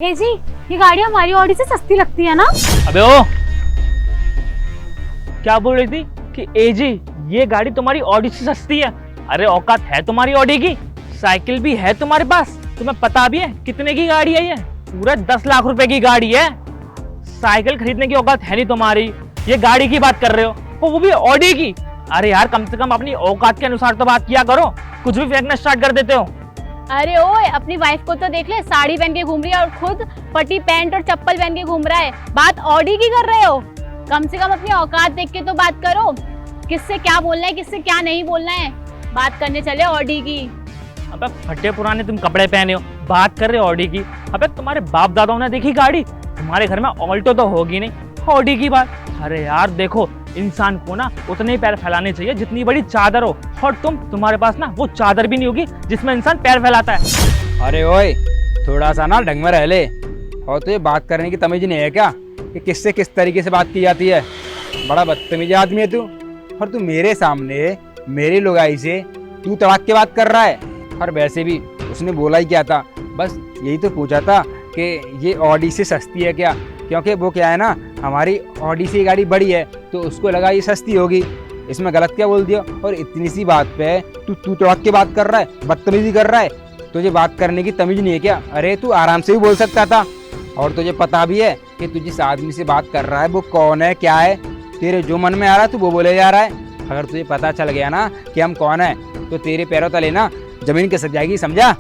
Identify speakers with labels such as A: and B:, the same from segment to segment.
A: ए जी, ये गाड़ी हमारी ऑडी से सस्ती लगती है ना?
B: अबे ओ, क्या बोल रही थी कि ए जी ये गाड़ी तुम्हारी ऑडी से सस्ती है? अरे औकात है तुम्हारी ऑडी की? साइकिल भी है तुम्हारे पास? तुम्हें पता भी है कितने की गाड़ी है ये? पूरा 10 लाख रुपए की गाड़ी है। साइकिल खरीदने की औकात है नहीं तुम्हारी, ये गाड़ी की बात कर रहे हो, वो भी ऑडी की। अरे यार कम से कम अपनी औकात के अनुसार तो बात किया करो, कुछ भी फेंकना स्टार्ट कर देते हो।
A: अरे ओए, अपनी वाइफ को तो देख ले, साड़ी पहन के घूम रही है और खुद फटी पैंट और चप्पल पहन के घूम रहा है। बात ऑडी की कर रहे हो? कम से कम अपनी औकात देख के तो बात करो, किससे क्या बोलना है किससे क्या नहीं बोलना है। बात करने चले ऑडी की।
B: अबे फटे पुराने तुम कपड़े पहने हो, बात कर रहे हो ऑडी की? अबे तुम्हारे बाप दादाओं ने देखी गाड़ी? तुम्हारे घर में ऑल्टो तो होगी नहीं, ऑडी की बात। अरे यार देखो, इंसान को ना उतने ही पैर फैलाने चाहिए जितनी बड़ी चादर हो, और तुम्हारे पास ना वो चादर भी नहीं होगी जिसमें इंसान पैर फैलाता है।
C: अरे ओए, थोड़ा सा ना ढंग में रह ले। और तुझे बात करने की तमीज नहीं है क्या कि किससे किस तरीके से बात की जाती है? बड़ा बदतमीज आदमी है तू। और तू मेरे सामने मेरी लुगाई से तू तड़ाक के बात कर रहा है। और वैसे भी उसने बोला ही क्या था, बस यही तो पूछा था कि ये ऑडी से सस्ती है क्या, क्योंकि वो क्या है ना, हमारी ऑडी से गाड़ी बड़ी है तो उसको लगा ये सस्ती होगी। इसमें गलत क्या बोल दिया? और इतनी सी बात पे तू तड़ाक के बात कर रहा है, बदतमीजी कर रहा है। तुझे बात करने की तमीज नहीं है क्या? अरे तू आराम से भी बोल सकता था। और तुझे पता भी है कि तू जिस आदमी से बात कर रहा है वो कौन है, क्या है। तेरे जो मन में आ रहा है तू वो बोले जा रहा है। अगर तुझे पता चल गया ना कि हम कौन है तो तेरे पैरों तले ना जमीन खिसक जाएगी, समझा?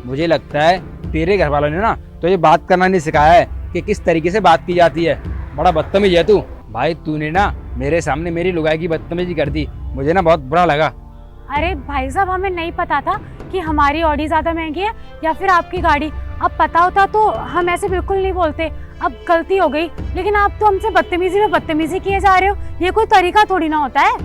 C: मुझे लगता है तेरे घर वालों ने ना तुझे बात करना नहीं सिखाया है कि किस तरीके से बात की जाती है। बड़ा बदतमीज है तू। भाई तूने ना मेरे सामने मेरी लुगाई की बदतमीजी कर दी, मुझे ना बहुत बुरा लगा।
A: अरे भाई साहब, हमें नहीं पता था कि हमारी ऑडी ज्यादा महंगी है या फिर आपकी गाड़ी। अब पता होता तो हम ऐसे बिल्कुल नहीं बोलते। अब गलती हो गई, लेकिन आप तो हमसे बदतमीजी में बदतमीजी किए जा रहे हो। ये कोई तरीका थोड़ी ना होता है।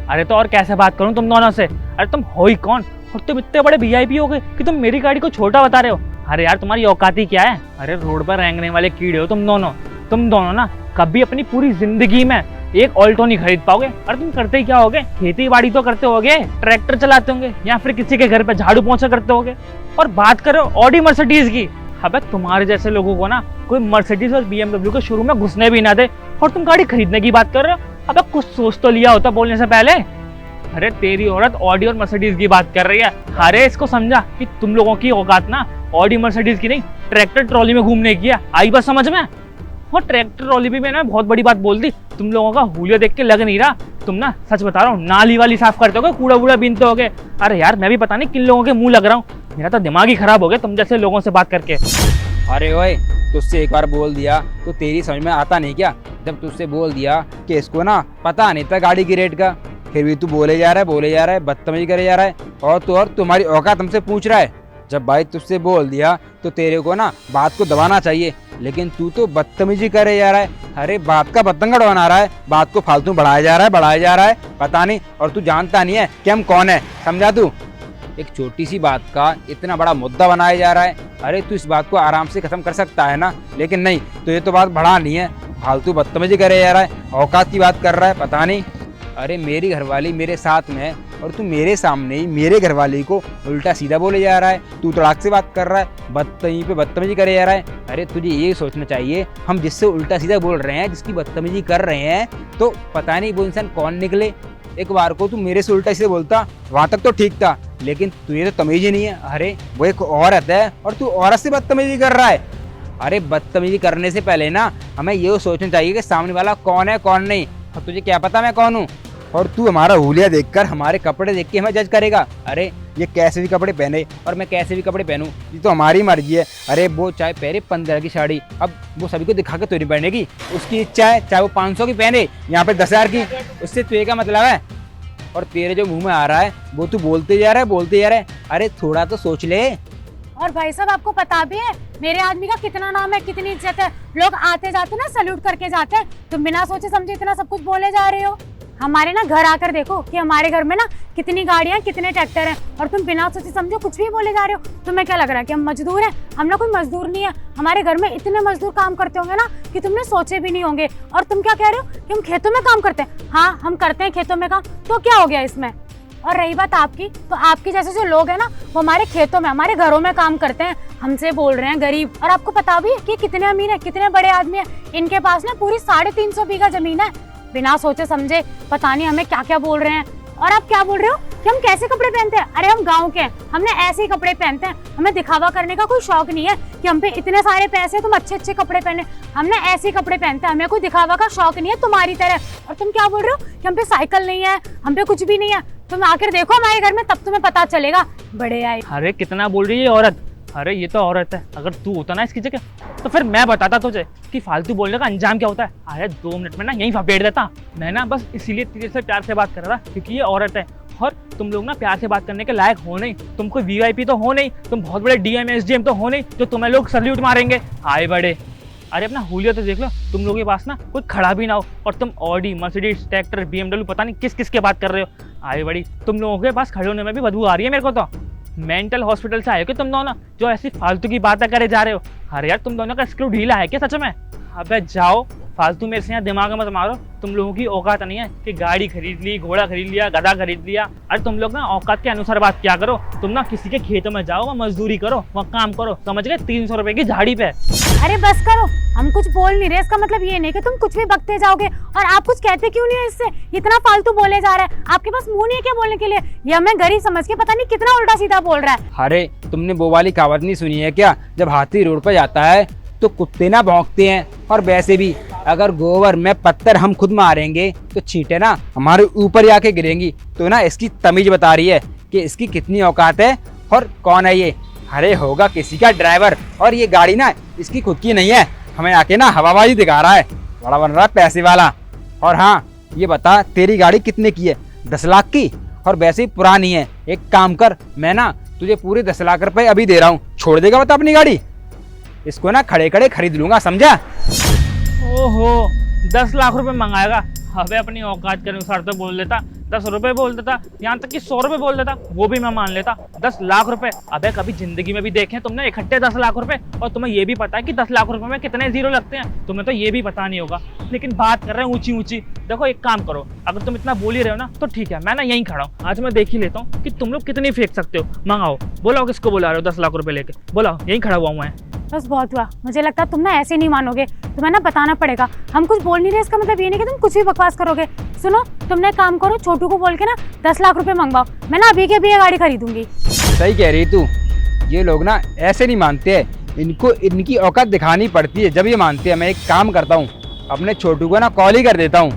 B: अरे तो और कैसे बात करूं तुम दोनों से? अरे तुम हो ही कौन, और तुम इतने बड़े वीआईपी हो गए कि तुम मेरी गाड़ी को छोटा बता रहे हो? अरे यार तुम्हारी औकात ही क्या है? अरे रोड पर रेंगने वाले कीड़े हो तुम दोनों। तुम दोनों ना कभी अपनी पूरी जिंदगी में एक ऑल्टो नहीं खरीद पाओगे। अरे तुम करते ही क्या होगे? खेती बाड़ी तो करते होगे, ट्रैक्टर चलाते होंगे, या फिर किसी के घर पे झाड़ू पोंछा करते होगे। और बात करो ऑडी मर्सिडीज की, अबे तुम्हारे जैसे लोगों को ना कोई मर्सिडीज और बीएमडब्ल्यू के शोरूम में घुसने भी ना दे, और तुम गाड़ी खरीदने की बात कर रहे हो? अबे कुछ सोच तो लिया होता बोलने से पहले। अरे तेरी औरत ऑडी और मर्सिडीज की बात कर रही है। अरे इसको समझा कि तुम लोगों की औकात ना ऑडी मर्सिडीज की नहीं, ट्रैक्टर ट्रॉली में घूमने की है। आई बस समझ में? और ट्रैक्टर ट्रॉली भी मैंने बहुत बड़ी बात बोल दी। तुम लोगों का हुलिया देख के लग नहीं रहा, तुम ना सच बता रहा हूँ नाली वाली साफ करते होगे, कूड़ा वूड़ा बीनते होगे। अरे यार मैं भी पता नहीं किन लोगों के मुंह लग रहा हूँ, मेरा तो दिमाग ही खराब हो गया तुम जैसे लोगों से बात करके।
C: अरे ओए, तुझसे एक बार बोल दिया तो तेरी समझ में आता नहीं क्या? जब तुझसे बोल दिया कि इसको ना पता नहीं था गाड़ी की रेट का, फिर भी तू बोले जा रहा है, बदतमीजी करे जा रहा है। और तुम्हारी औकात हमसे पूछ रहा है। जब भाई तुझसे बोल दिया तो तेरे को ना बात को दबाना चाहिए, लेकिन तू तो बदतमीजी करे जा रहा है। अरे बात का बतंगड़ बना रहा है, बात को फालतू बढ़ाया जा रहा है पता नहीं। और तू जानता नहीं है कि हम कौन है, समझा? तू एक छोटी सी बात का इतना बड़ा मुद्दा बनाया जा रहा है। अरे तू इस बात को आराम से खत्म कर सकता है ना, लेकिन नहीं, तो ये तो बात बढ़ा नहीं है, फालतू बदतमीजी करे जा रहा है, औकात की बात कर रहा है, पता नहीं। अरे मेरी घरवाली मेरे साथ में है और तू मेरे सामने ही मेरे घरवाली को उल्टा सीधा बोले जा रहा है। तू तड़ाक से बात कर रहा है, बदतमीजी करे जा रहा है। अरे तुझे ये सोचना चाहिए, हम जिससे उल्टा सीधा बोल रहे हैं, जिसकी बदतमीजी कर रहे हैं, तो पता नहीं वो इंसान कौन निकले। एक बार को तू मेरे से उल्टा सीधा बोलता, वहां तक तो ठीक था, लेकिन तुझे तो तमीज ही नहीं है। अरे वो एक औरत है और तू औरत से बदतमीजी कर रहा है। अरे बदतमीजी करने से पहले ना हमें ये सोचना चाहिए कि सामने वाला कौन है कौन नहीं। और तुझे क्या पता मैं कौन हूँ? और तू हमारा हुलिया देखकर, हमारे कपड़े देख के हमें जज करेगा? अरे ये कैसे भी कपड़े पहने और मैं कैसे भी कपड़े पहनूं, ये तो हमारी मर्जी है। अरे वो चाहे पहने 15 की साड़ी, अब वो सभी को दिखा के तो नहीं पहनेगी, उसकी इच्छा है। चाहे वो 500 की पहने, यहाँ पे 10,000 की, उससे तुझे क्या मतलब है? और तेरे जो मुंह में आ रहा है वो तू बोलते जा रहा है। अरे थोड़ा तो सोच ले।
A: और भाई साहब, आपको पता भी है मेरे आदमी का कितना नाम है, कितनी इज्जत है। लोग आते जाते ना सैल्यूट करके जाते हैं, तुम बिना सोचे समझे इतना सब कुछ बोले जा रहे हो। हमारे ना घर आकर देखो कि हमारे घर में ना कितनी गाड़ियां, कितने ट्रैक्टर हैं, और तुम बिना सोचे समझे कुछ भी बोले जा रहे हो। तुम्हें क्या लग रहा है कि हम मजदूर हैं? हम ना कोई मजदूर नहीं है। हमारे घर में इतने मजदूर काम करते होंगे ना कि तुमने सोचे भी नहीं होंगे। और तुम क्या कह रहे हो कि हम खेतों में काम करते हैं? हाँ, हम करते हैं खेतों में काम, तो क्या हो गया इसमें? और रही बात आपकी, तो आपके जैसे जो लोग हैं ना, वो हमारे खेतों में, हमारे घरों में काम करते हैं, हमसे बोल रहे हैं गरीब। और आपको पता भी है कि कितने अमीर है, कितने बड़े आदमी है। इनके पास ना पूरी 350 बीघा जमीन है। बिना सोचे समझे पता नहीं हमें क्या क्या बोल रहे हैं। और आप क्या बोल रहे हो कि हम कैसे कपड़े पहनते हैं? अरे हम गांव के हैं, हमने ऐसे ही कपड़े पहनते हैं। हमें दिखावा करने का कोई शौक नहीं है कि हम पे इतने सारे पैसे हैं, तुम अच्छे अच्छे कपड़े पहने। हमने ऐसे ही कपड़े पहनते हैं, हमें कोई दिखावा का शौक नहीं है तुम्हारी तरह। और तुम क्या बोल रहे हो कि हम पे साइकिल नहीं है, हम पे कुछ भी नहीं है? तुम आकर देखो हमारे घर में, तब तुम्हें पता चलेगा। बड़े आए।
B: अरे कितना बोल रही है ये औरत। अरे ये तो औरत है, अगर तू होता ना इसकी जगह तो फिर मैं बताता तुझे कि फालतू बोलने का अंजाम क्या होता है। अरे 2 मिनट में ना यहीं फेंट देता। मैं ना बस इसीलिए तेरे से प्यार से बात कर रहा था क्योंकि ये औरत है। और तुम लोग ना प्यार से बात करने के लायक हो नहीं। तुम कोई वीआईपी तो हो नहीं, तुम बहुत बड़े डीएम एसडीएम तो हो नहीं जो तुम्हें लोग सल्यूट मारेंगे। आए बड़े। अरे अपना हुलिया तो देख लो, तुम लोगों के पास ना कोई खड़ा भी ना हो और तुम ऑडी, मर्सिडीज, ट्रैक्टर, बीएमडब्ल्यू पता नहीं किस किस के बात कर रहे हो। आए बड़ी, तुम लोगों के पास खड़े होने में भी बदबू आ रही है मेरे को तो। मेंटल हॉस्पिटल से आए हो कि तुम दोनों जो ऐसी फालतू की बातें करे जा रहे हो? अरे यार तुम दोनों का स्क्रू ढीला है क्या सच में? अबे जाओ, फालतू मेरे से यहाँ दिमाग मत मारो। तुम लोगों की औकात नहीं है कि गाड़ी खरीद ली, घोड़ा खरीद लिया, गधा खरीद लिया। अरे तुम लोग ना औकात के अनुसार बात क्या करो। तुम ना किसी के खेतों में जाओ, वहाँ मजदूरी करो, वहाँ काम करो, समझ गए? 300 रुपए की झाड़ी पे।
A: अरे बस करो, हम कुछ बोल नहीं रहे। इसका मतलब ये नहीं कि तुम कुछ भी बकते जाओगे। और आप कुछ कहते क्यों नहीं हो? इससे इतना फालतू बोले जा रहा है। आपके पास मुंह नहीं है क्या बोलने के लिए? ये हमें गरीब समझ के पता नहीं कितना उल्टा सीधा बोल रहा है।
C: अरे तुमने वो वाली कहावत नहीं सुनी है क्या, जब हाथी रोड पर जाता है तो कुत्ते ना भौंकते हैं। और वैसे भी अगर गोबर में पत्थर हम खुद मारेंगे तो छींटे ना हमारे ऊपर ही आके गिरेंगी। तो ना इसकी तमीज बता रही है कि इसकी कितनी औकात है और कौन है ये। अरे होगा किसी का ड्राइवर, और ये गाड़ी ना इसकी खुद की नहीं है। हमें आके ना हवाबाजी दिखा रहा है, बड़ा बन रहा है पैसे वाला। और हाँ ये बता, तेरी गाड़ी कितने की है? 10 लाख की? और वैसे ही पुरानी है। एक काम कर, मैं ना तुझे पूरे 10 लाख रुपए अभी दे रहा हूँ, छोड़ देगा बता अपनी गाड़ी? इसको ना खड़े खड़े खरीद लूंगा, समझा?
B: ओहो, 10 लाख रुपए मंगाएगा? अबे अपनी औकात के अनुसार तो बोल देता, 10 रुपए बोल देता, यहाँ तक कि 100 रुपए बोल देता, वो भी मैं मान लेता। 10 लाख रुपए? अबे कभी जिंदगी में भी देखे तुमने इकट्ठे 10 लाख रुपए? और तुम्हें ये भी पता है कि 10 लाख रुपए में कितने जीरो लगते हैं? तुम्हें तो ये भी पता नहीं होगा, लेकिन बात कर रहे हैं ऊंची ऊंची। देखो एक काम करो, अगर तुम इतना बोल ही रहे हो ना तो ठीक है, मैं ना यहीं खड़ा हूँ। आज मैं देख ही लेता हूँ कि तुम लोग कितनी फेंक सकते हो। मंगाओ, बोलाओ किसको बुला रहे हो 10 लाख रुपए लेके, बोलाओ, यहीं खड़ा हुआ हूँ मैं।
A: बस बहुत हुआ, मुझे लगता है तुम ना ऐसे नहीं मानोगे। तुम्हें ना बताना पड़ेगा। हम कुछ बोल नहीं रहे, इसका मतलब ये नहीं कि तुम कुछ भी बकवास करोगे। सुनो, तुमने काम करो, छोटू को बोल के ना 10 लाख रुपए मंगवाओ। मैं ना अभी के अभी ये गाड़ी खरीदूंगी।
C: सही कह रही तू, ये लोग ना ऐसे नहीं मानते हैं। इनको इनकी औकात दिखानी पड़ती है जब ये मानते हैं। मैं एक काम करता हूँ, अपने छोटू को ना कॉल ही कर देता हूँ।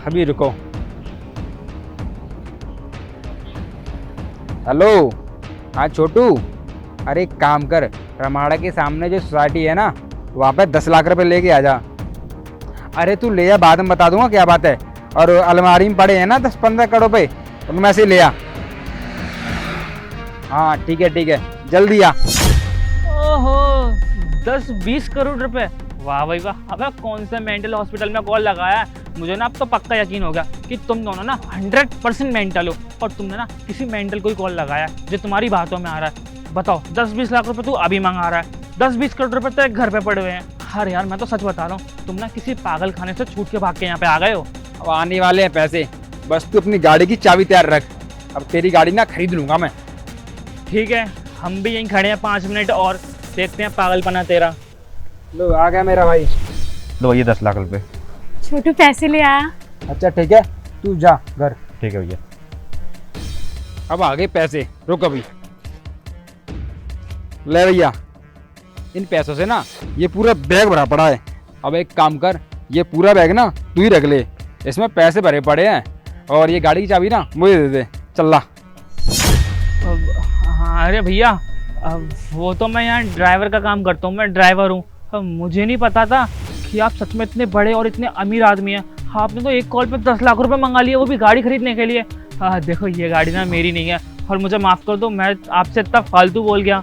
C: अभी रुको। हेलो, हाँ छोटू, अरे एक काम कर, रमाड़ा के सामने जो सोसाइटी है ना, वहाँ पे 10 लाख रुपए लेके आ जा। अरे तू ले आ, बाद में बता दूंगा क्या बात है। और अलमारी में पड़े हैं ना 10-15 करोड़ रुपए, उनमें से ले आ। हाँ ठीक है, जल्दी आ।
B: ओहो, 10-20 करोड़ रुपए? वाह भाई वाह। अबे कौन से मेंटल हॉस्पिटल में कॉल लगाया है? मुझे ना अब तो पक्का यकीन हो गया कि तुम दोनों ना 100% मेंटल हो। और तुमने ना किसी मेंटल को ही कॉल लगाया जो तुम्हारी बातों में आ रहा है। बताओ, 10-20 लाख रुपए तू अभी मंगा रहा है, 10-20 करोड़ रुपए तो एक घर पे पड़े हुए हैं। अरे यार मैं तो सच बता रहा हूँ, तुम ना किसी पागल खाने से छूट के भाग के यहाँ पे आ गए हो।
C: अब आने वाले हैं पैसे, बस तू अपनी गाड़ी की चाबी तैयार रख। अब तेरी गाड़ी ना खरीद लूंगा मैं।
B: ठीक है, हम भी यहीं खड़े हैं 5 मिनट और देखते हैं पागलपना तेरा।
C: लो आ गया मेरा भाई।
D: लो ये 10 लाख रुपए।
A: छोटू पैसे ले आया।
C: अच्छा ठीक है, तू जा घर।
D: ठीक है भैया।
C: अब आ गए पैसे, रुक अभी। ले भैया, इन पैसों से ना ये पूरा बैग भरा पड़ा है। अब एक काम कर, ये पूरा बैग ना तू ही रख ले, इसमें पैसे भरे पड़े हैं। और ये गाड़ी की चाबी ना मुझे दे दे, चल ला।
B: हाँ अरे भैया, वो तो मैं यहाँ ड्राइवर का काम करता हूँ, मैं ड्राइवर हूँ। मुझे नहीं पता था कि आप सच में इतने बड़े और इतने अमीर आदमी हैं। आपने तो एक कॉल पे 10 लाख रुपए मंगा लिए, वो भी गाड़ी खरीदने के लिए। देखो ये गाड़ी ना मेरी नहीं है और मुझे माफ़ कर दो, मैं आपसे इतना फालतू बोल गया।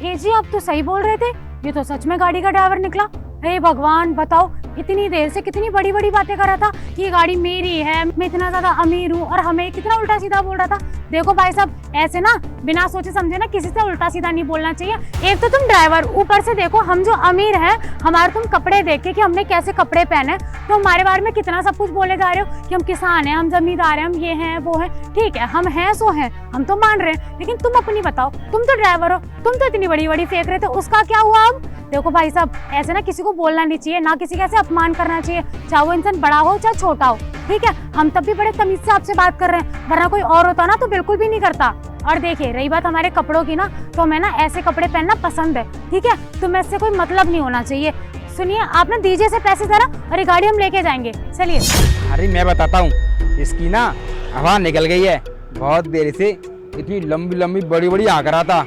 A: ए जी, आप तो सही बोल रहे थे, ये तो सच में गाड़ी का ड्राइवर निकला। हे भगवान, बताओ इतनी देर से कितनी बड़ी बड़ी बातें कर रहा था कि ये गाड़ी मेरी है, मैं इतना ज्यादा अमीर हूँ, और हमें कितना उल्टा सीधा बोल रहा था। देखो भाई साहब, ऐसे ना बिना सोचे समझे ना किसी से उल्टा सीधा नहीं बोलना चाहिए। एक तो तुम ड्राइवर, ऊपर से देखो हम जो अमीर हैं, हमारे तुम कपड़े देख के कि हमने कैसे कपड़े पहने, तो हमारे बारे में कितना सब कुछ बोले जा रहे हो कि हम किसान हैं, हम जमींदार हैं, हम ये हैं वो हैं। ठीक है, हम हैं सो हैं, हम तो मान रहे हैं, लेकिन तुम अपनी बताओ, तुम तो ड्राइवर हो, तुम तो इतनी बड़ी बड़ी फेंक रहे थे, उसका क्या हुआ अब? देखो भाई साहब, ऐसे ना किसी को बोलना नहीं चाहिए, ना किसी का ऐसे अपमान करना चाहिए, चाहे वो इंसान बड़ा हो चाहे छोटा हो। ठीक है, हम तब भी बड़े तमीज से आपसे बात कर रहे हैं, वरना कोई और होता ना तो बिल्कुल भी नहीं करता। और देखिए, रही बात हमारे कपड़ों की ना, तो हमें ना ऐसे कपड़े पहनना पसंद है। ठीक है, तुम्हें इससे कोई मतलब नहीं होना चाहिए। सुनिए, आप ना दीजिए से पैसे जरा, और ये गाड़ी हम लेके जाएंगे, चलिए।
C: अरे मैं बताता हूँ, इसकी ना हवा निकल गई है। बहुत देर से इतनी लंबी लंबी बड़ी बड़ी आंक रहा था,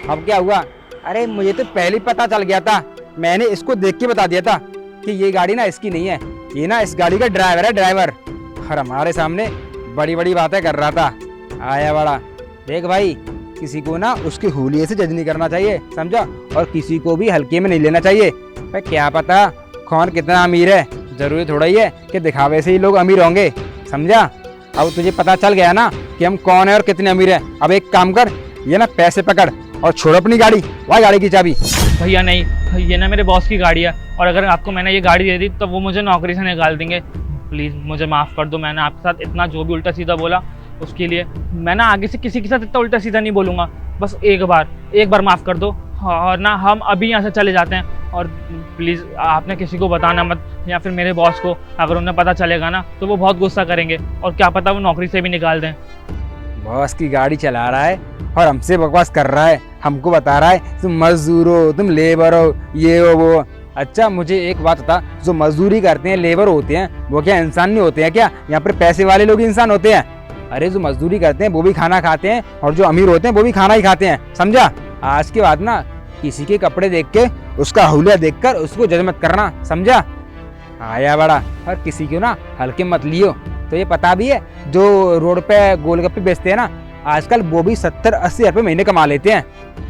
C: अब क्या हुआ? अरे मुझे तो पहले ही पता चल गया था, मैंने इसको देख के बता दिया था कि ये गाड़ी ना इसकी नहीं है, ये ना इस गाड़ी का ड्राइवर है, ड्राइवर। और हमारे सामने बड़ी बड़ी बातें कर रहा था, आया बड़ा। देख भाई, किसी को ना उसके हुलिये से जज नहीं करना चाहिए, समझा? और किसी को भी हल्के में नहीं लेना चाहिए। भाई क्या पता कौन कितना अमीर है, जरूरी थोड़ा ही है कि दिखावे से ही लोग अमीर होंगे, समझा? अब तुझे पता चल गया ना कि हम कौन है और कितने अमीर हैं। अब एक काम कर, ये ना पैसे पकड़ और छोड़ अपनी गाड़ी, वह गाड़ी की चाबी।
B: भैया नहीं, ये ना मेरे बॉस की गाड़ी है, और अगर आपको मैंने ये गाड़ी दे दी तो वो मुझे नौकरी से निकाल देंगे। प्लीज़ मुझे माफ़ कर दो, मैंने आपके साथ इतना जो भी उल्टा सीधा बोला उसके लिए। मैं ना आगे से किसी के साथ इतना उल्टा सीधा नहीं बोलूँगा, बस एक बार माफ़ कर दो, और ना हम अभी यहाँ से चले जाते हैं। और प्लीज़ आपने किसी को बताना मत, या फिर मेरे बॉस को, अगर उन्हें पता चलेगा ना तो वो बहुत गुस्सा करेंगे, और क्या पता वो नौकरी से भी निकाल दें।
C: बॉस की गाड़ी चला रहा है और हमसे बकवास कर रहा है, हमको बता रहा है तुम मजदूर हो, तुम लेबर हो, ये हो वो। अच्छा मुझे एक बात बता, जो मजदूरी करते हैं, लेबर होते हैं, वो क्या इंसान नहीं होते हैं क्या? यहाँ पर पैसे वाले लोग इंसान होते हैं। अरे जो मजदूरी करते हैं वो भी खाना खाते हैं, और जो अमीर होते हैं वो भी खाना ही खाते हैं, समझा? आज के बाद ना किसी के कपड़े देख के, उसका हुलिया देखकर उसको जज मत करना, समझा? आया बड़ा। और किसी को ना हल्के मत लियो। तो ये पता भी है, जो रोड पे गोलगप्पे बेचते हैं ना, आजकल वो भी 70-80 रुपये महीने कमा लेते हैं।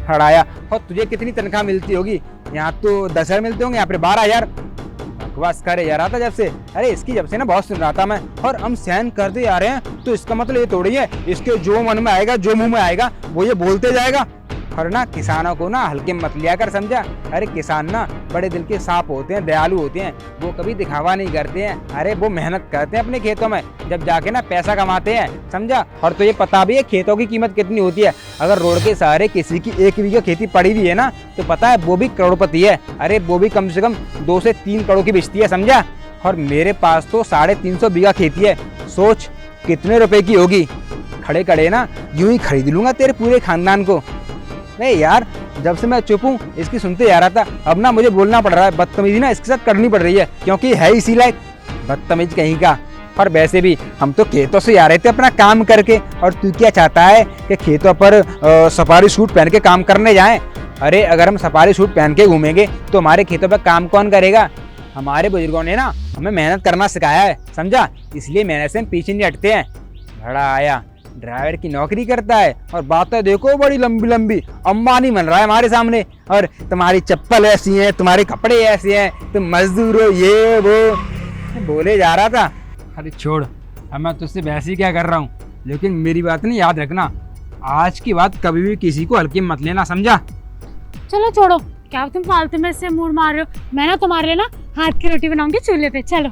C: हड़ाया। और तुझे कितनी तनख्वाह मिलती होगी? यहाँ तो 10,000 मिलते होंगे, यहाँ पे 12,000। बकवास करे यार आता जब से, अरे इसकी जब से ना बहुत सुन रहा था मैं। और हम सहन करते आ रहे हैं, तो इसका मतलब ये थोड़ी है इसके जो मन में आएगा, जो मुंह में आएगा वो ये बोलते जाएगा। और ना किसानों को ना हल्के मत लिया कर, समझा? अरे किसान ना बड़े दिल के सांप होते हैं, दयालु होते हैं, वो कभी दिखावा नहीं करते हैं। अरे वो मेहनत करते हैं अपने खेतों में, जब जाके ना पैसा कमाते हैं, समझा? और तो ये पता भी है खेतों की कीमत कितनी होती है। अगर रोड के सहारे किसी की 1 बीघा खेती पड़ी हुई है ना, तो पता है वो भी करोड़पति है। अरे वो भी कम से कम 2 से 3 करोड़ की बिकती है, समझा? और मेरे पास तो 350 बीघा खेती है, सोच कितने रुपए की होगी। खड़े खड़े ना यूं ही खरीद लूंगा तेरे पूरे खानदान को। नहीं यार, जब से मैं चुप हूँ इसकी सुनते जा रहा था, अब ना मुझे बोलना पड़ रहा है। बदतमीजी ना इसके साथ करनी पड़ रही है, क्योंकि है इसी लायक बदतमीज कहीं का। और वैसे भी हम तो खेतों से आ रहे थे अपना काम करके, और तू क्या चाहता है कि खेतों पर सफारी सूट पहन के काम करने जाएं? अरे अगर हम सफारी सूट पहन के घूमेंगे तो हमारे खेतों पर काम कौन करेगा? हमारे बुजुर्गों ने ना हमें मेहनत करना सिखाया है, समझा? इसलिए मेहनत से हम पीछे नहीं हटते हैं। बड़ा आया, ड्राइवर की नौकरी करता है और बातें देखो बड़ी लंबी लंबी, अंबानी बन रहा है हमारे सामने। और तुम्हारी चप्पल ऐसी है, तुम्हारे कपड़े ऐसे हैं, तुम मजदूर हो, ये वो बोले जा रहा था। अरे छोड़, अब मैं तुझसे वैसे ही क्या कर रहा हूँ, लेकिन मेरी बात नहीं याद रखना, आज की बात कभी भी किसी को हल्के मत लेना, समझा?
A: चलो छोड़ो, क्या तुम फालतू में इससे मूड मार रहे हो? मैं ना तुम्हारे लिए ना हाथ की रोटी बनाऊंगी चूल्हे पे, चलो।